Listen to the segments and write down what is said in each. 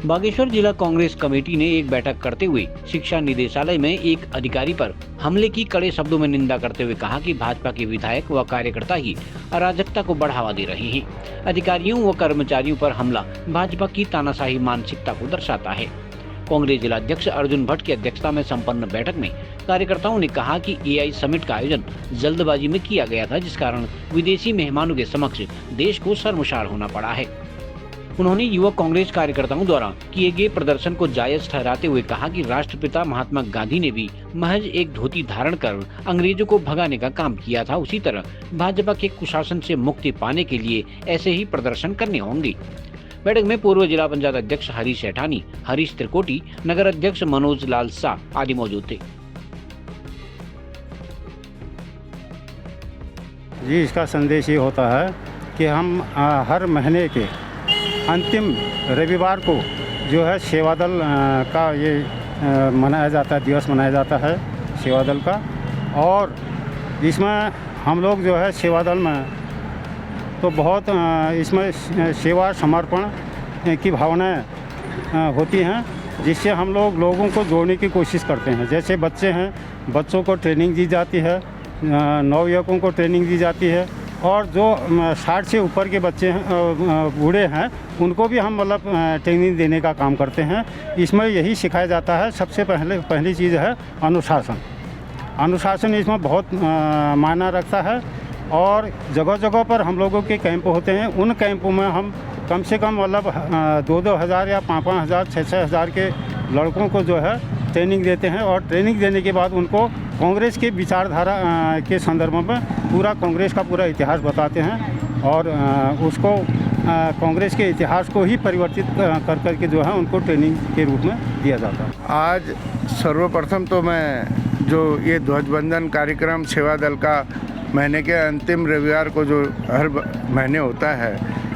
बागेश्वर जिला कांग्रेस कमेटी ने एक बैठक करते हुए शिक्षा निदेशालय में एक अधिकारी पर हमले की कड़े शब्दों में निंदा करते हुए कहा कि भाजपा के विधायक व कार्यकर्ता ही अराजकता को बढ़ावा दे रहे हैं। अधिकारियों व कर्मचारियों पर हमला भाजपा की तानाशाही मानसिकता को दर्शाता है। कांग्रेस जिला अध्यक्ष अर्जुन भट्ट की अध्यक्षता में संपन्न बैठक में कार्यकर्ताओं ने कहा कि एआई समिट का आयोजन जल्दबाजी में किया गया था, जिस कारण विदेशी मेहमानों के समक्ष देश को शर्मसार होना पड़ा है। उन्होंने युवक कांग्रेस कार्यकर्ताओं द्वारा किए गए प्रदर्शन को जायज ठहराते हुए कहा कि राष्ट्रपिता महात्मा गांधी ने भी महज एक धोती धारण कर अंग्रेजों को भगाने का काम किया था। उसी तरह भाजपा के कुशासन से मुक्ति पाने के लिए ऐसे ही प्रदर्शन करने होंगे। बैठक में पूर्व जिला पंचायत अध्यक्ष हरीश सेठानी, हरीश त्रिकोटी, नगर अध्यक्ष मनोज लाल शाह आदि मौजूद थे। जी, इसका संदेश ये होता है कि हम हर महीने के अंतिम रविवार को जो है सेवा दल का ये मनाया जाता है, दिवस मनाया जाता है सेवा दल का। और इसमें हम लोग जो है सेवा दल में तो बहुत इसमें सेवा समर्पण की भावनाएं होती हैं, जिससे हम लोगों को जोड़ने की कोशिश करते हैं। जैसे बच्चे हैं, बच्चों को ट्रेनिंग दी जाती है, नवयुवकों को ट्रेनिंग दी जाती है, और जो 60 से ऊपर के बच्चे हैं, बूढ़े हैं, उनको भी हम मतलब ट्रेनिंग देने का काम करते हैं। इसमें यही सिखाया जाता है। सबसे पहली चीज़ है अनुशासन। अनुशासन इसमें बहुत मायना रखता है। और जगह जगह पर हम लोगों के कैंप होते हैं। उन कैंपों में हम कम से कम मतलब 2-2 हज़ार या 5-5 हज़ार 6-6 हज़ार के लड़कों को जो है ट्रेनिंग देते हैं। और ट्रेनिंग देने के बाद उनको कांग्रेस के विचारधारा के संदर्भ में पूरा कांग्रेस का पूरा इतिहास बताते हैं, और उसको कांग्रेस के इतिहास को ही परिवर्तित कर के जो है उनको ट्रेनिंग के रूप में दिया जाता है। आज सर्वप्रथम तो मैं जो ये ध्वजवंदन कार्यक्रम सेवा दल का महीने के अंतिम रविवार को जो हर महीने होता है,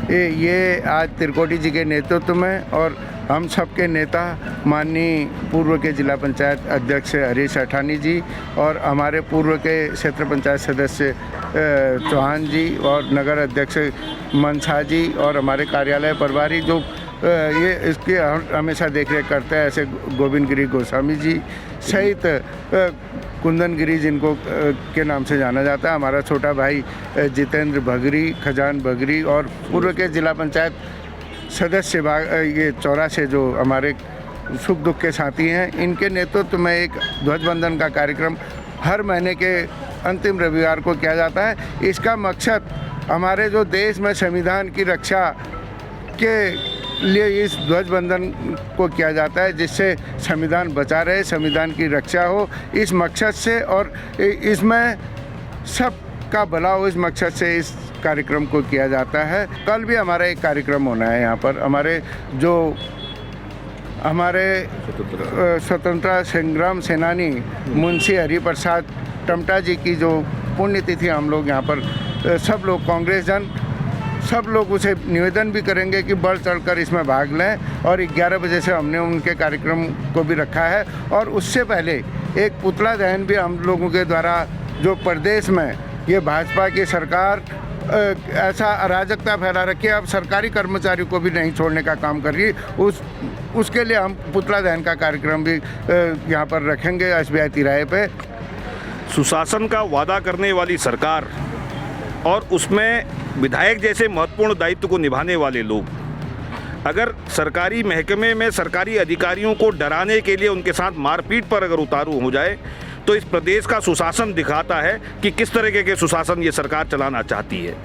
ये आज त्रिकोटी जी के नेतृत्व में और हम सबके नेता माननीय पूर्व के जिला पंचायत अध्यक्ष हरीश सेठानी जी और हमारे पूर्व के क्षेत्र पंचायत सदस्य चौहान जी और नगर अध्यक्ष मनसा जी और हमारे कार्यालय प्रभारी जो ये इसकी हमेशा देखरेख करते हैं, ऐसे गोविंद गिरी गोस्वामी जी सहित कुंदन गिरी जिनको के नाम से जाना जाता है, हमारा छोटा भाई जितेंद्र भगरी, खजान भगरी और पूर्व के जिला पंचायत सदस्य ये 84 जो हमारे सुख दुख के साथी हैं, इनके नेतृत्व में एक ध्वजवंदन का कार्यक्रम हर महीने के अंतिम रविवार को किया जाता है। इसका मकसद हमारे जो देश में संविधान की रक्षा के लिए इस ध्वजवंदन को किया जाता है, जिससे संविधान बचा रहे, संविधान की रक्षा हो, इस मकसद से और इसमें सबका भला हो, इस मकसद से इस कार्यक्रम को किया जाता है। कल भी हमारा एक कार्यक्रम होना है यहाँ पर। हमारे स्वतंत्रता संग्राम सेनानी मुंशी हरिप्रसाद टमटा जी की जो पुण्यतिथि हम लोग यहाँ पर सब लोग कांग्रेस जन सब लोग उसे निवेदन भी करेंगे कि बढ़ चढ़कर इसमें भाग लें। और 11 बजे से हमने उनके कार्यक्रम को भी रखा है। और उससे पहले एक पुतला दहन भी हम लोगों के द्वारा, जो प्रदेश में ये भाजपा की सरकार ऐसा अराजकता फैला रखी है, अब सरकारी कर्मचारियों को भी नहीं छोड़ने का काम कर रही है, उसके लिए हम पुतला दहन का कार्यक्रम भी यहाँ पर रखेंगे SBI तिराहे पे। सुशासन का वादा करने वाली सरकार और उसमें विधायक जैसे महत्वपूर्ण दायित्व को निभाने वाले लोग अगर सरकारी महकमे में सरकारी अधिकारियों को डराने के लिए उनके साथ मारपीट पर अगर उतारू हो जाए, तो इस प्रदेश का सुशासन दिखाता है कि किस तरीके के सुशासन ये सरकार चलाना चाहती है।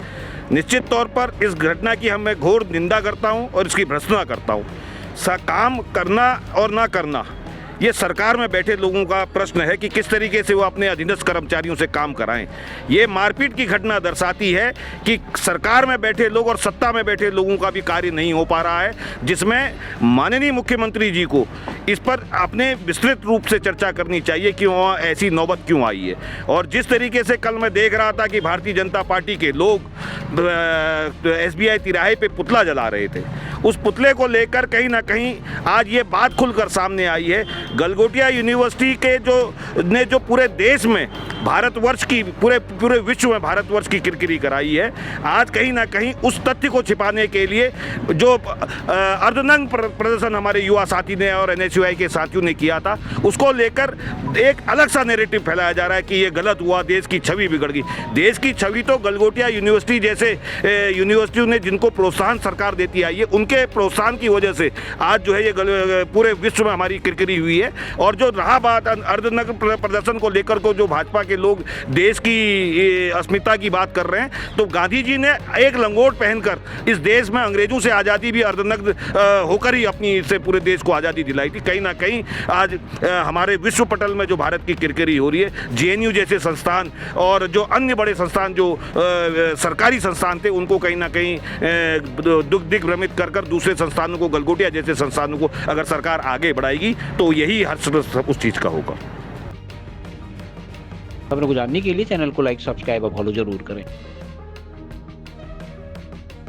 निश्चित तौर पर इस घटना की मैं घोर निंदा करता हूँ और इसकी भर्त्सना करता हूँ। काम करना और ना करना ये सरकार में बैठे लोगों का प्रश्न है कि किस तरीके से वो अपने अधीनस्थ कर्मचारियों से काम कराएं। ये मारपीट की घटना दर्शाती है कि सरकार में बैठे लोग और सत्ता में बैठे लोगों का भी कार्य नहीं हो पा रहा है, जिसमें माननीय मुख्यमंत्री जी को इस पर अपने विस्तृत रूप से चर्चा करनी चाहिए कि वहाँ ऐसी नौबत क्यों आई है। और जिस तरीके से कल मैं देख रहा था कि भारतीय जनता पार्टी के लोग SBI तिराहे पे पुतला जला रहे थे, उस पुतले को लेकर कहीं ना कहीं आज ये बात खुलकर सामने आई है। गलगोटिया यूनिवर्सिटी के जो पूरे देश में भारतवर्ष की पूरे विश्व में भारतवर्ष की किरकिरी कराई है। आज कहीं ना कहीं उस तथ्य को छिपाने के लिए जो अर्धनग्न प्रदर्शन हमारे युवा साथी ने और NSUI के साथियों ने किया था, उसको लेकर एक अलग सा नैरेटिव फैलाया जा रहा है कि ये गलत हुआ, देश की छवि बिगड़ गई। देश की छवि तो गलगोटिया यूनिवर्सिटी जैसे यूनिवर्सिटियों ने जिनको प्रोत्साहन सरकार देती आई है, उनके प्रोत्साहन की वजह से आज जो है ये पूरे विश्व में हमारी किरकिरी हुई है। और जो रहा बात अर्धनग्न प्रदर्शन को लेकर को जो भाजपा के लोग देश की अस्मिता की बात कर रहे हैं, तो गांधी जी ने एक लंगोट पहनकर इस देश में अंग्रेजों से आज़ादी भी अर्धनग्न होकर ही अपनी से पूरे देश को आज़ादी दिलाई थी। कहीं ना कहीं आज हमारे विश्व पटल में जो भारत की किरकिरी हो रही है, JNU जैसे संस्थान और जो अन्य बड़े संस्थान जो सरकारी संस्थान थे, उनको कहीं ना कहीं दिग्भ्रमित कर दूसरे संस्थानों को, गलगोटिया जैसे संस्थानों को अगर सरकार आगे बढ़ाएगी तो यही हर्ष उस चीज़ का होगा। खबरों को जानने के लिए चैनल को लाइक, सब्सक्राइब और फॉलो जरूर करें।